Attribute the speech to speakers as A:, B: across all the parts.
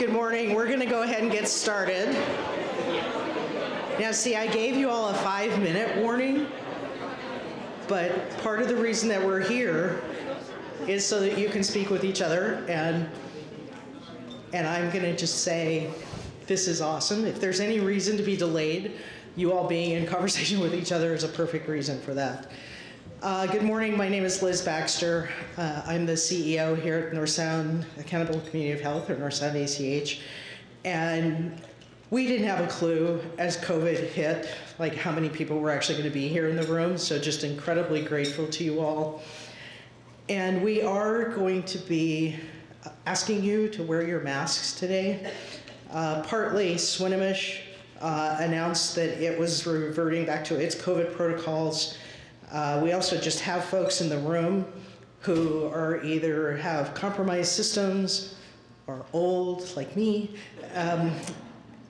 A: good morning. We're going to go ahead and get started. Now, see, I gave you all a 5-minute warning, but part of the reason that we're here is so that you can speak with each other, and I'm going to just say, this is awesome. If there's any reason to be delayed, you all being in conversation with each other is a perfect reason for that. Good morning, my name is Liz Baxter. I'm the CEO here at North Sound Accountable Community of Health, or North Sound ACH. And we didn't have a clue as COVID hit, like how many people were actually going to be here in the room. So just incredibly grateful to you all. And we are going to be asking you to wear your masks today. Partly, Swinomish announced that it was reverting back to its COVID protocols. We also just have folks in the room who are either have compromised systems or old, like me,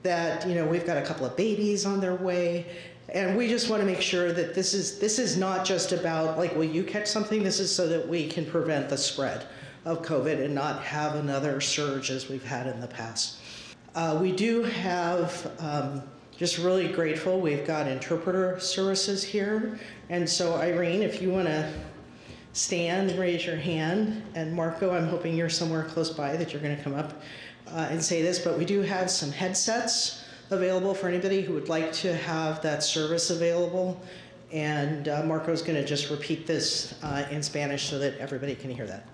A: that we've got a couple of babies on their way, and we just want to make sure that this is not just about like, will you catch something? This is so that we can prevent the spread of COVID and not have another surge as we've had in the past. We do have, just really grateful, we've got interpreter services here. And so Irene, if you want to stand and raise your hand, and Marco, I'm hoping you're somewhere close by that you're going to come up and say this, but we do have some headsets available for anybody who would like to have that service available. And Marco's going to just repeat this in Spanish so that everybody can hear that.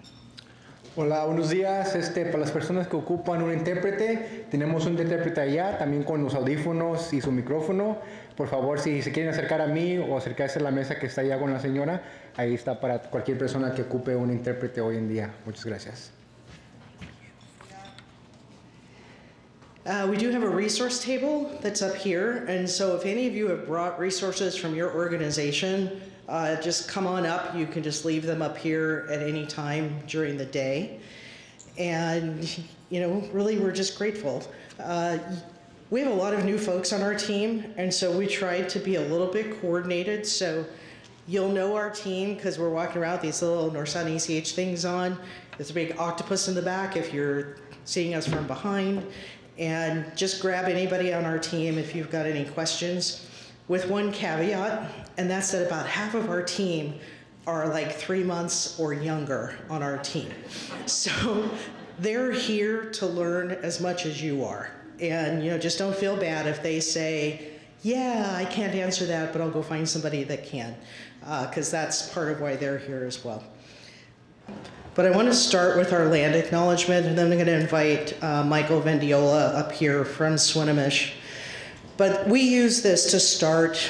B: Hola, buenos días. Para las personas que ocupan un intérprete, tenemos un intérprete allá, también con los audífonos y su micrófono. Por favor, si se quieren acercar a mí o acercarse a la mesa que está allá con la señora, ahí está para cualquier persona que ocupe un intérprete hoy en día. Muchas gracias.
A: We do have a resource table that's up here, and so if any of you have brought resources from your organization, just come on up. You can just leave them up here at any time during the day. And, really, we're just grateful. We have a lot of new folks on our team, and so we tried to be a little bit coordinated. So you'll know our team because we're walking around with these little North Sound ACH things on. There's a big octopus in the back if you're seeing us from behind. And just grab anybody on our team if you've got any questions, with one caveat, and that's that about half of our team are like 3 months or younger on our team. So they're here to learn as much as you are. And just don't feel bad if they say, yeah, I can't answer that, but I'll go find somebody that can, because that's part of why they're here as well. But I want to start with our land acknowledgement, and then I'm going to invite Michael Vendiola up here from Swinomish. But we use this to start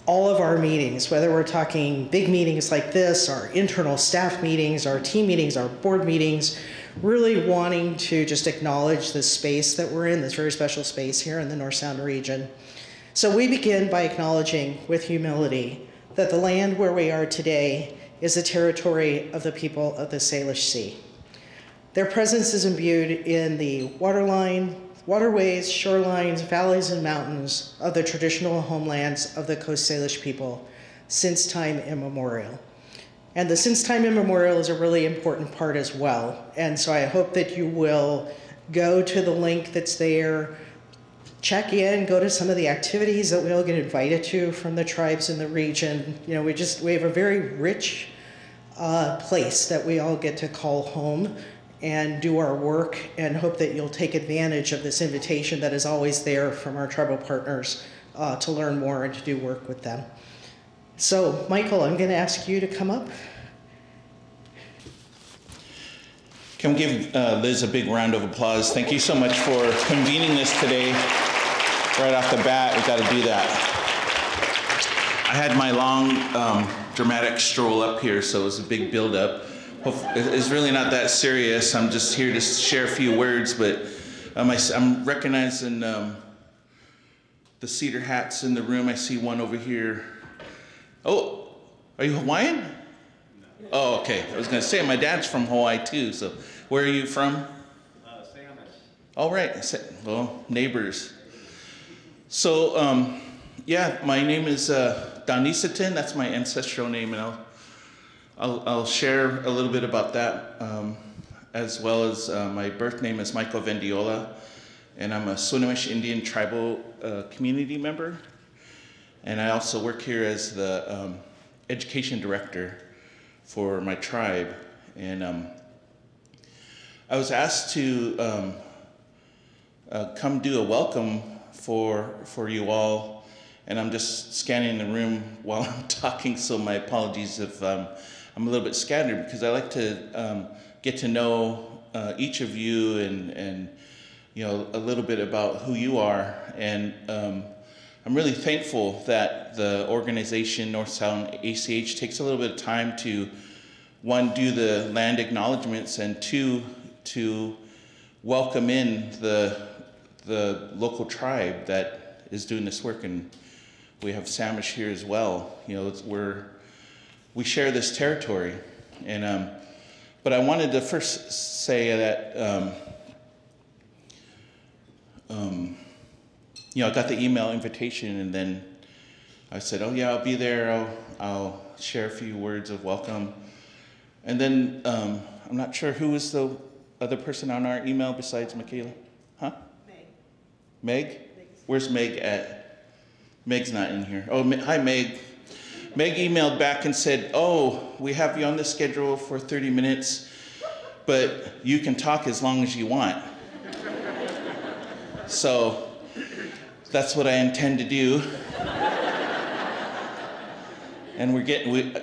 A: all of our meetings, whether we're talking big meetings like this, our internal staff meetings, our team meetings, our board meetings, really wanting to just acknowledge this space that we're in, this very special space here in the North Sound region. So we begin by acknowledging with humility that the land where we are today is the territory of the people of the Salish Sea. Their presence is imbued in the waterways, shorelines, valleys, and mountains of the traditional homelands of the Coast Salish people since time immemorial. And the since time immemorial is a really important part as well. And so I hope that you will go to the link that's there, check in, go to some of the activities that we all get invited to from the tribes in the region. We have a very rich place that we all get to call home and do our work, and hope that you'll take advantage of this invitation that is always there from our tribal partners to learn more and to do work with them. So, Michael, I'm going to ask you to come up.
C: Can we give Liz a big round of applause? Thank you so much for convening this today. Right off the bat, we got to do that. I had my long, dramatic stroll up here, so it was a big build-up. It's really not that serious. I'm just here to share a few words, but I'm recognizing the cedar hats in the room. I see one over here. Oh, are you Hawaiian? Oh, okay. I was going to say, my dad's from Hawaii too, so where are you from? Samus. All right. Well, neighbors. So, yeah, my name is Danisitan. That's my ancestral name, and I'll share a little bit about that. as well as my birth name is Michael Vendiola, and I'm a Swinomish Indian tribal community member. And I also work here as the education director for my tribe. And I was asked to come do a welcome for you all, and I'm just scanning the room while I'm talking, so my apologies if I'm a little bit scattered, because I like to get to know each of you and you know, a little bit about who you are. And I'm really thankful that the organization North Sound ACH takes a little bit of time to, one, do the land acknowledgements, and two, to welcome in the local tribe that is doing this work. And we have Samish here as well. You know, we share this territory. And but I wanted to first say that you know, I got the email invitation, and then I said, oh yeah, I'll be there. I'll share a few words of welcome. And then I'm not sure who was the other person on our email besides Michaela? Huh? Meg? Where's Meg at? Meg's not in here. Oh, hi, Meg. Meg emailed back and said, oh, we have you on the schedule for 30 minutes, but you can talk as long as you want. So that's what I intend to do. And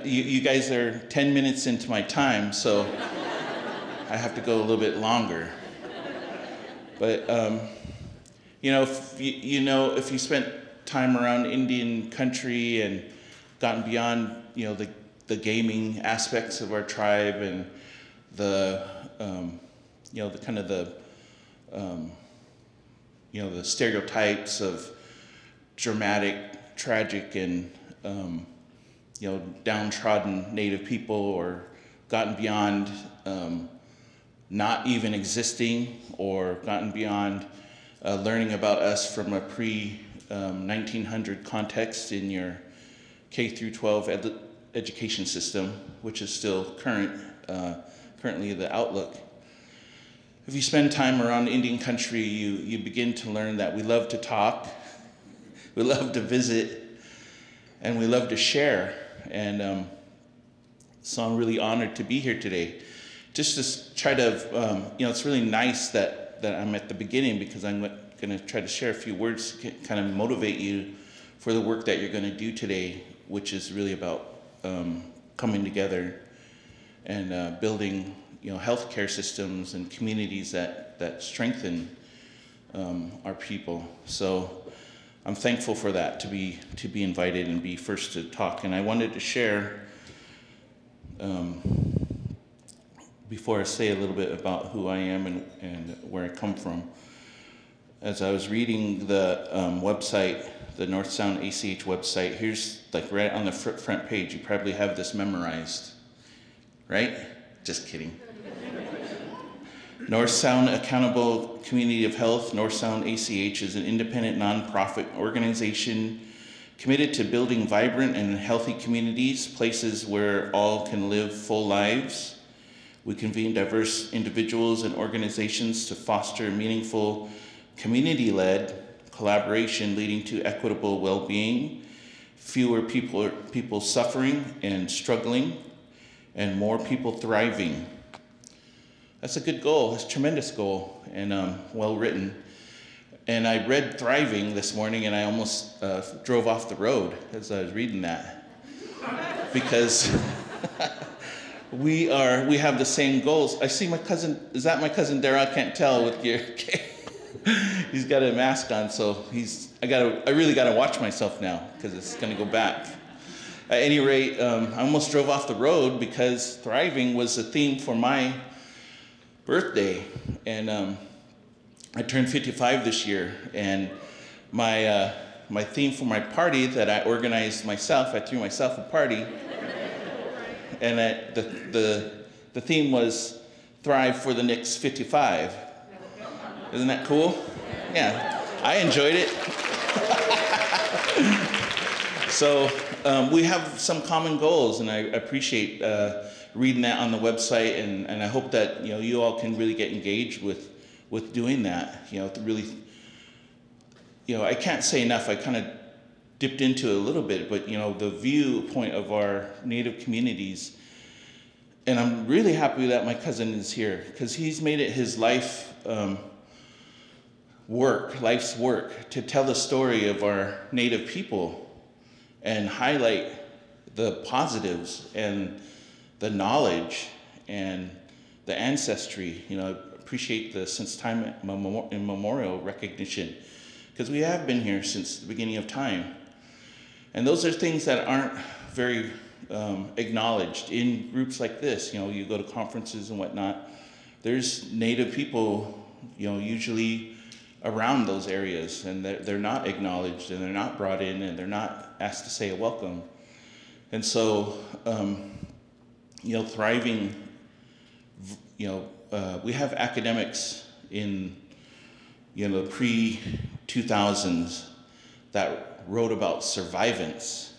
C: you guys are 10 minutes into my time, so I have to go a little bit longer. But you know, if you spent time around Indian country and gotten beyond, you know, the gaming aspects of our tribe and the you know, the kind of the you know, the stereotypes of dramatic, tragic, and you know, downtrodden Native people, or gotten beyond not even existing, or gotten beyond learning about us from a pre-1900 context in your K through 12 education system, which is still currently the outlook. If you spend time around Indian country, you begin to learn that we love to talk, we love to visit, and we love to share. And so I'm really honored to be here today. Just to try to, you know, it's really nice that I'm at the beginning, because I'm going to try to share a few words to kind of motivate you for the work that you're going to do today, which is really about coming together and building, you know, healthcare systems and communities that strengthen our people. So I'm thankful for that, to be invited and be first to talk. And I wanted to share, before I say a little bit about who I am and where I come from, as I was reading the website, the North Sound ACH website, here's like right on the front page, you probably have this memorized, right? Just kidding. North Sound Accountable Community of Health, North Sound ACH, is an independent nonprofit organization committed to building vibrant and healthy communities, places where all can live full lives. We convene diverse individuals and organizations to foster meaningful community-led collaboration leading to equitable well-being, fewer people suffering and struggling, and more people thriving. That's a good goal. That's a tremendous goal, and well written. And I read thriving this morning, and I almost drove off the road as I was reading that, because we have the same goals. I see my cousin. Is that my cousin Dara? I can't tell with your. He's got a mask on, so I really gotta watch myself now, because it's gonna go back. At any rate, I almost drove off the road because thriving was a theme for my birthday, and I turned 55 this year, and my theme for my party that I organized myself, I threw myself a party, and the theme was Thrive for the next 55. Isn't that cool? Yeah, I enjoyed it. So we have some common goals, and I appreciate reading that on the website, and I hope that you all can really get engaged with doing that. To really, I can't say enough. I kind of dipped into it a little bit, but the viewpoint of our Native communities, and I'm really happy that my cousin is here because he's made it his life's work to tell the story of our Native people and highlight the positives and the knowledge and the ancestry. I appreciate the since time immemorial recognition because we have been here since the beginning of time. And those are things that aren't very acknowledged in groups like this. You go to conferences and whatnot, there's Native people, usually around those areas, and they're not acknowledged, and they're not brought in, and they're not asked to say a welcome. And so, thriving, we have academics in, the pre-2000s that wrote about survivance.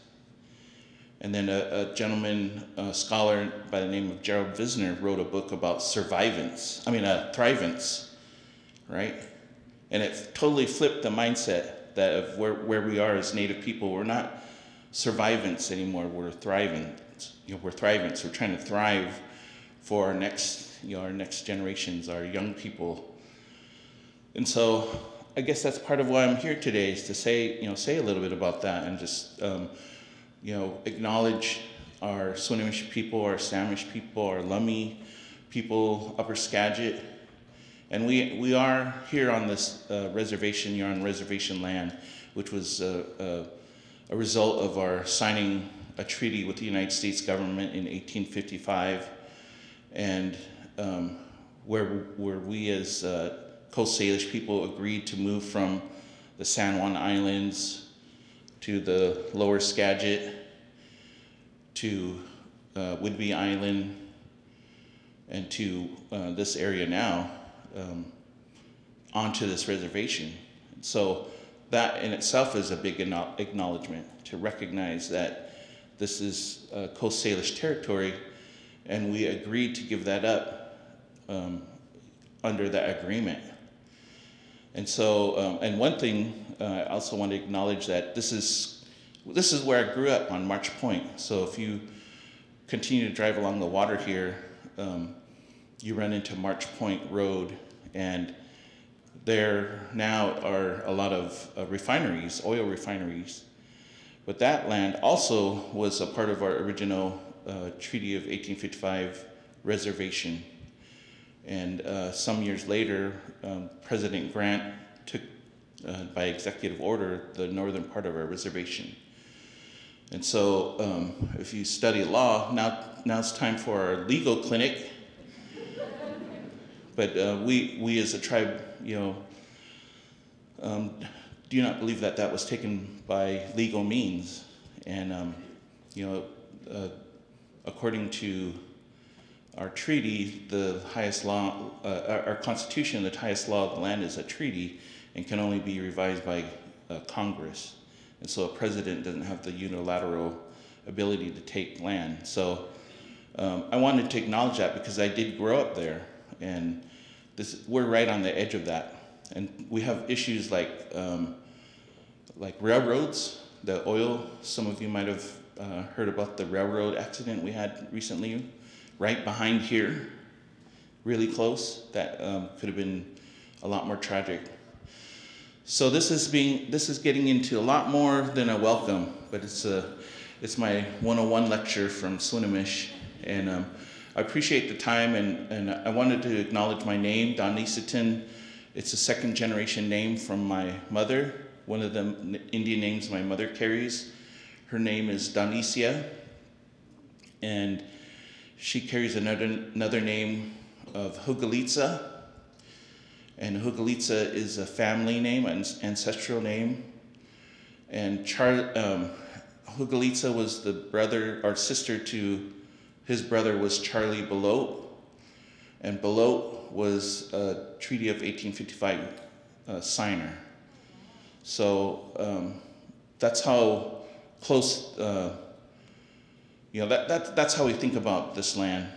C: And then a gentleman, a scholar by the name of Gerald Visner wrote a book about thrivance, right? And it totally flipped the mindset that of where we are as Native people. We're not survivance anymore, we're thriving. We're thrivance. We're trying to thrive for our next generations, our young people. And so I guess that's part of why I'm here today, is to say a little bit about that and just acknowledge our Swinomish people, our Samish people, our Lummi people, Upper Skagit. And we are here on this reservation. You're on reservation land, which was a result of our signing a treaty with the United States government in 1855, and where we as Coast Salish people agreed to move from the San Juan Islands to the Lower Skagit to Whidbey Island and to this area now, onto this reservation. So that in itself is a big acknowledgement to recognize that this is Coast Salish territory, and we agreed to give that up under that agreement. And so, and one thing I also want to acknowledge that this is where I grew up, on March Point. So if you continue to drive along the water here, you run into March Point Road, and there now are a lot of refineries, oil refineries. But that land also was a part of our original Treaty of 1855 reservation. And some years later, President Grant took, by executive order, the northern part of our reservation. And so if you study law, now it's time for our legal clinic. But we as a tribe, do not believe that that was taken by legal means. And, according to our treaty, the highest law, our constitution, the highest law of the land is a treaty and can only be revised by Congress. And so a president doesn't have the unilateral ability to take land. So I wanted to acknowledge that because I did grow up there, and we're right on the edge of that. And we have issues like railroads, the oil. Some of you might have heard about the railroad accident we had recently, right behind here, really close. That could have been a lot more tragic. So this is getting into a lot more than a welcome, but it's my 101 lecture from Swinomish, and I appreciate the time, and I wanted to acknowledge my name, Don Niceton. It's a second generation name from my mother, one of the Indian names my mother carries. Her name is Donicia, and she carries another name of Hugalitsa, and Hugalitsa is a family name, an ancestral name. And Hugalitsa was the brother or sister to, his brother was Charlie Belote, and Belote was a Treaty of 1855 signer. So that's how close that's how we think about this land,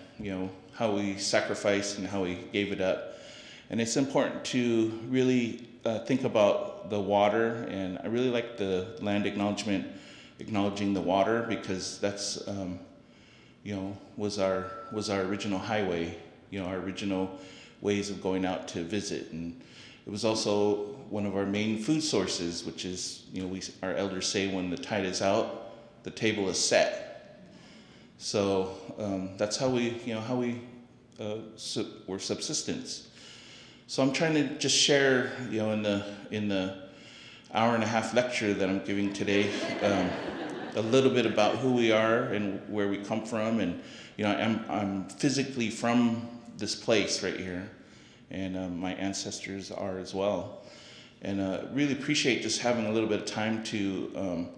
C: how we sacrificed and how we gave it up. And it's important to really think about the water, and I really like the land acknowledgement, acknowledging the water, because that's, was our original highway, our original ways of going out to visit. And it was also one of our main food sources, which is, our elders say when the tide is out, the table is set. So that's how we're subsistence. So I'm trying to just share, in the hour and a half lecture that I'm giving today, a little bit about who we are and where we come from. And I'm physically from this place right here, and my ancestors are as well. And really appreciate just having a little bit of time to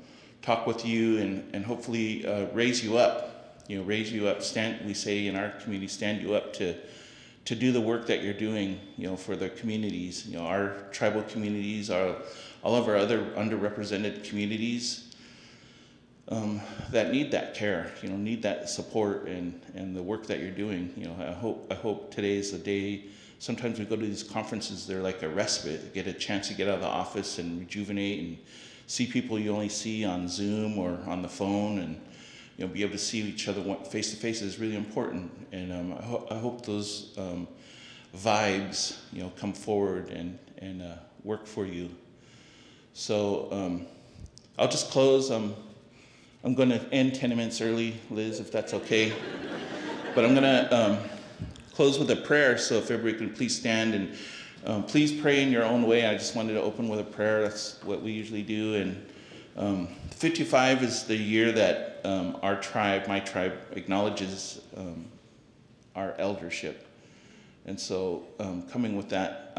C: talk with you and hopefully raise you up. Raise you up. We say in our community, stand you up to do the work that you're doing, for the communities. Our tribal communities, all of our other underrepresented communities that need that care, need that support and the work that you're doing. I hope today is the day. Sometimes we go to these conferences, they're like a respite, get a chance to get out of the office and rejuvenate and see people you only see on Zoom or on the phone, and be able to see each other face to face is really important. And I hope those vibes, come forward and work for you. So I'll just close. I'm going to end 10 minutes early, Liz, if that's okay. But I'm going to close with a prayer. So if everybody can please stand and please pray in your own way. I just wanted to open with a prayer. That's what we usually do. And 55 is the year that our tribe, my tribe, acknowledges our eldership. And so coming with that,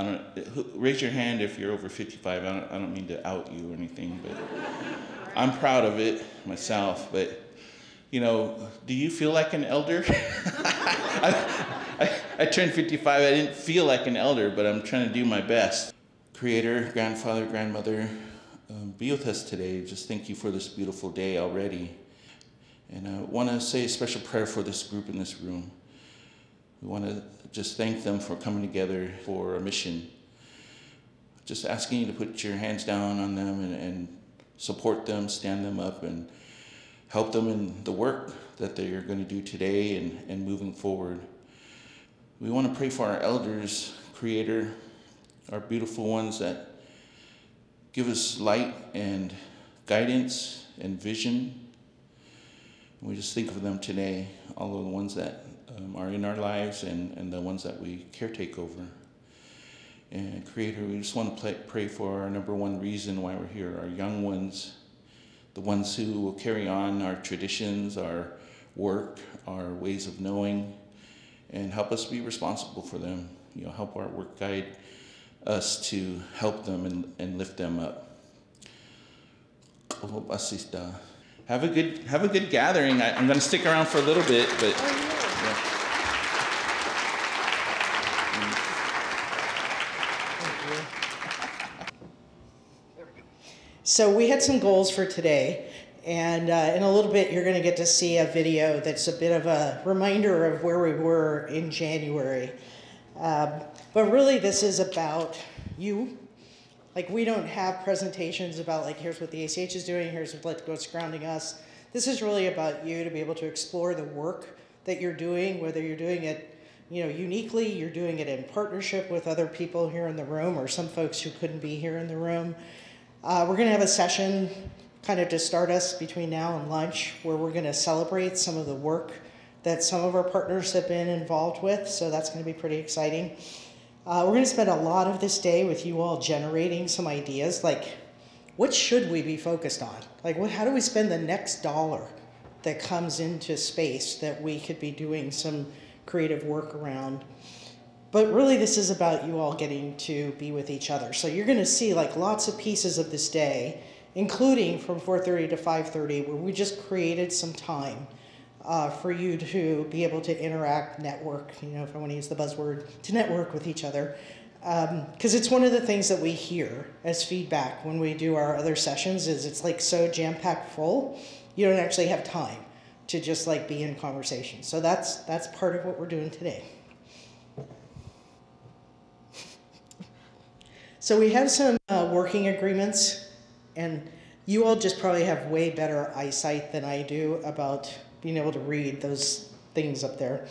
C: raise your hand if you're over 55. I don't mean to out you or anything, but I'm proud of it myself. But, do you feel like an elder? I turned 55. I didn't feel like an elder, but I'm trying to do my best. Creator, grandfather, grandmother, be with us today. Just thank you for this beautiful day already. And I want to say a special prayer for this group in this room. We want to just thank them for coming together for a mission. Just asking you to put your hands down on them and support them, stand them up, and help them in the work that they're going to do today and moving forward. We want to pray for our elders, Creator, our beautiful ones that give us light and guidance and vision. We just think of them today, all of the ones that are in our lives and the ones that we caretake over. And Creator, we just want to pray for our number one reason why we're here, our young ones, the ones who will carry on our traditions, our work, our ways of knowing, and help us be responsible for them. Help our work guide us to help them and lift them up. Have a good gathering. I'm going to stick around for a little bit, but yeah.
A: So we had some goals for today, and in a little bit you're going to get to see a video that's a bit of a reminder of where we were in January. But really this is about you. Like, we don't have presentations about, like, here's what the ACH is doing, here's what's grounding us. This is really about you to be able to explore the work that you're doing, whether you're doing it, uniquely, you're doing it in partnership with other people here in the room or some folks who couldn't be here in the room. We're going to have a session kind of to start us between now and lunch where we're going to celebrate some of the work that some of our partners have been involved with, so that's going to be pretty exciting. We're going to spend a lot of this day with you all generating some ideas, like what should we be focused on? Like, how do we spend the next dollar that comes into space that we could be doing some creative work around? But really this is about you all getting to be with each other. So you're going to see like lots of pieces of this day, including from 4:30 to 5:30, where we just created some time for you to be able to interact, network, if I want to use the buzzword, to network with each other. Because it's one of the things that we hear as feedback when we do our other sessions is it's like so jam-packed full, you don't actually have time to just like be in conversation. So that's part of what we're doing today. So we have some working agreements, and you all just probably have way better eyesight than I do about being able to read those things up there.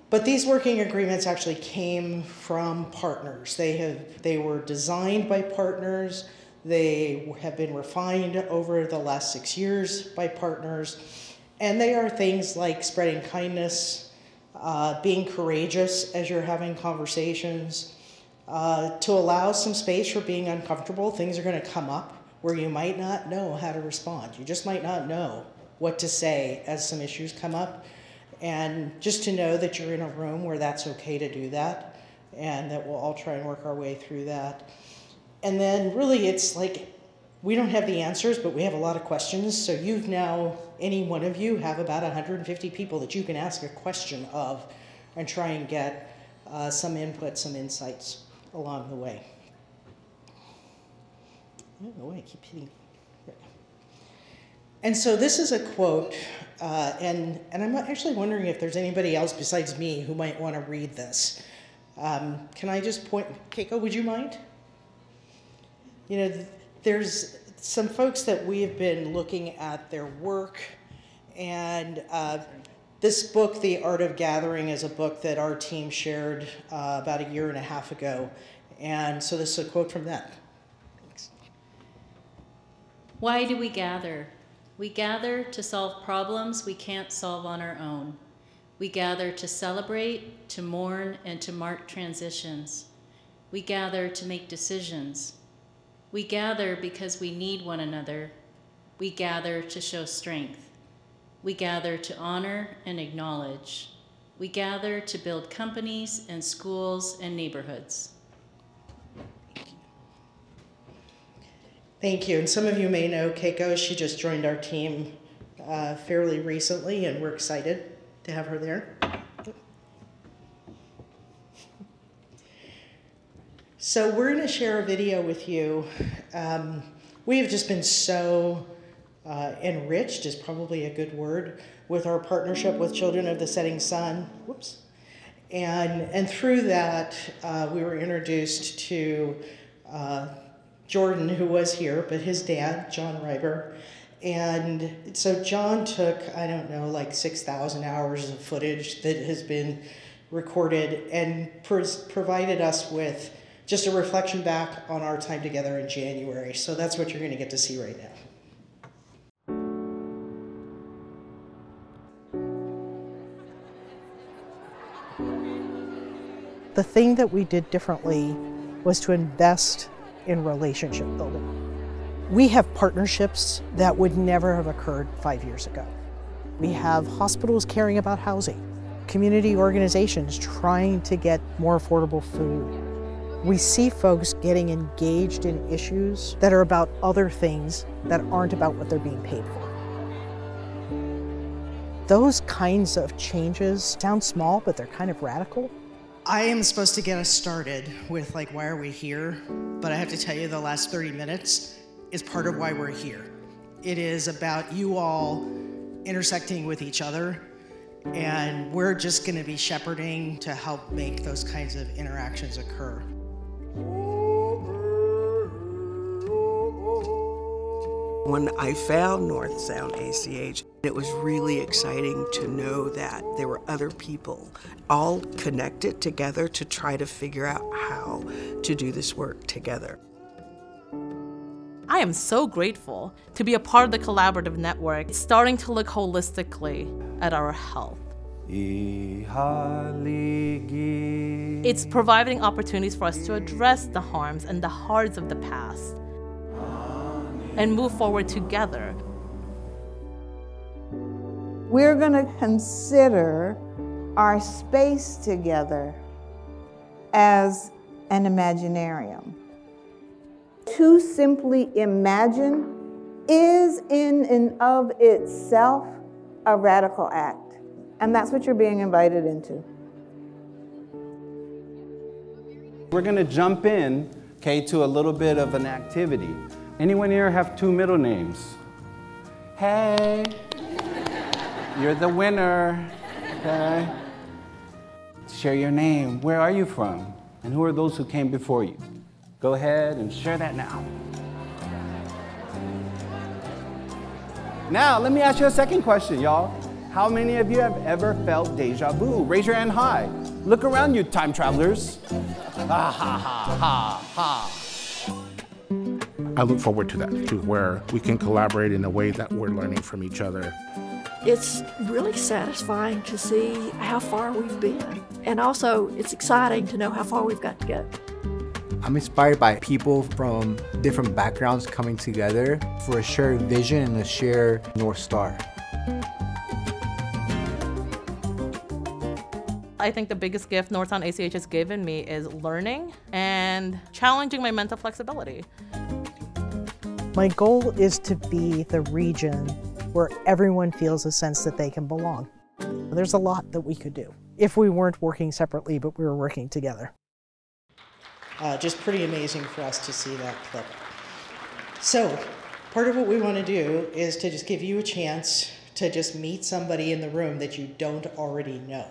A: But these working agreements actually came from partners. They were designed by partners. They have been refined over the last 6 years by partners. And they are things like spreading kindness, being courageous as you're having conversations, to allow some space for being uncomfortable. Things are going to come up where you might not know how to respond. You just might not know what to say as some issues come up. And just to know that you're in a room where that's okay to do that, and that we'll all try and work our way through that. And then really it's like, we don't have the answers, but we have a lot of questions. So you've now, any one of you have about 150 people that you can ask a question of and try and get some input, some insights along the way. I don't know why I keep hitting. And so this is a quote, and I'm actually wondering if there's anybody else besides me who might want to read this. Can I just point, Keiko, would you mind? You know, there's some folks that we have been looking at their work, and this book, The Art of Gathering, is a book that our team shared about 1.5 years ago. And so this is a quote from that. Thanks.
D: Why do we gather? We gather to solve problems we can't solve on our own. We gather to celebrate, to mourn, and to mark transitions. We gather to make decisions. We gather because we need one another. We gather to show strength. We gather to honor and acknowledge. We gather to build companies and schools and neighborhoods.
A: Thank you. And some of you may know Keiko. She just joined our team fairly recently, and we're excited to have her there. So we're going to share a video with you. We have just been so enriched, is probably a good word, with our partnership with Children of the Setting Sun. Whoops. And through that, we were introduced to Jordan, who was here, but his dad, John Reiber. And so John took, I don't know, like 6,000 hours of footage that has been recorded and provided us with just a reflection back on our time together in January. So that's what you're going to get to see right now. The thing that we did differently was to invest in relationship building. We have partnerships that would never have occurred 5 years ago. We have hospitals caring about housing, community organizations trying to get more affordable food. We see folks getting engaged in issues that are about other things that aren't about what they're being paid for. Those kinds of changes sound small, but they're kind of radical. I am supposed to get us started with like, why are we here? But I have to tell you, the last 30 minutes is part of why we're here. It is about you all intersecting with each other, and we're just gonna be shepherding to help make those kinds of interactions occur.
E: When I found North Sound ACH, it was really exciting to know that there were other people all connected together to try to figure out how to do this work together.
F: I am so grateful to be a part of the collaborative network, starting to look holistically at our health. It's providing opportunities for us to address the harms and the hards of the past and move forward together.
G: We're going to consider our space together as an imaginarium. To simply imagine is in and of itself a radical act. And that's what you're being invited into.
H: We're going to jump in, okay, to a little bit of an activity. Anyone here have 2 middle names? Hey. You're the winner. Okay. Share your name. Where are you from? And who are those who came before you? Go ahead and share that now. Now, let me ask you a second question, y'all. How many of you have ever felt deja vu? Raise your hand high. Look around you, time travelers. Ha, ha, ha, ha, ha.
I: I look forward to that, to where we can collaborate in a way that we're learning from each other.
J: It's really satisfying to see how far we've been. And also, it's exciting to know how far we've got to go.
B: I'm inspired by people from different backgrounds coming together for a shared vision and a shared North Star.
F: I think the biggest gift Northtown ACH has given me is learning and challenging my mental flexibility.
K: My goal is to be the region where everyone feels a sense that they can belong. There's a lot that we could do if we weren't working separately, but we were working together.
A: Just pretty amazing for us to see that clip. So part of what we want to do is to just give you a chance to just meet somebody in the room that you don't already know.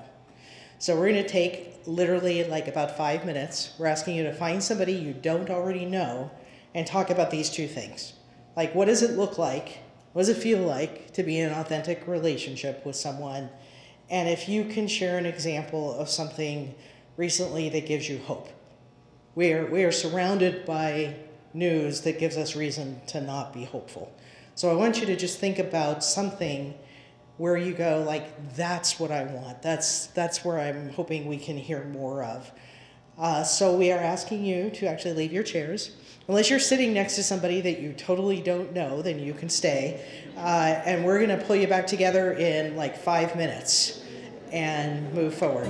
A: So we're going to take literally like about 5 minutes. We're asking you to find somebody you don't already know and talk about these two things. Like, what does it look like? What does it feel like to be in an authentic relationship with someone? And if you can share an example of something recently that gives you hope. We are surrounded by news that gives us reason to not be hopeful. So I want you to just think about something where you go like, that's what I want. That's where I'm hoping we can hear more of. So we are asking you to actually leave your chairs. Unless you're sitting next to somebody that you totally don't know, then you can stay. And we're gonna pull you back together in like 5 minutes and move forward.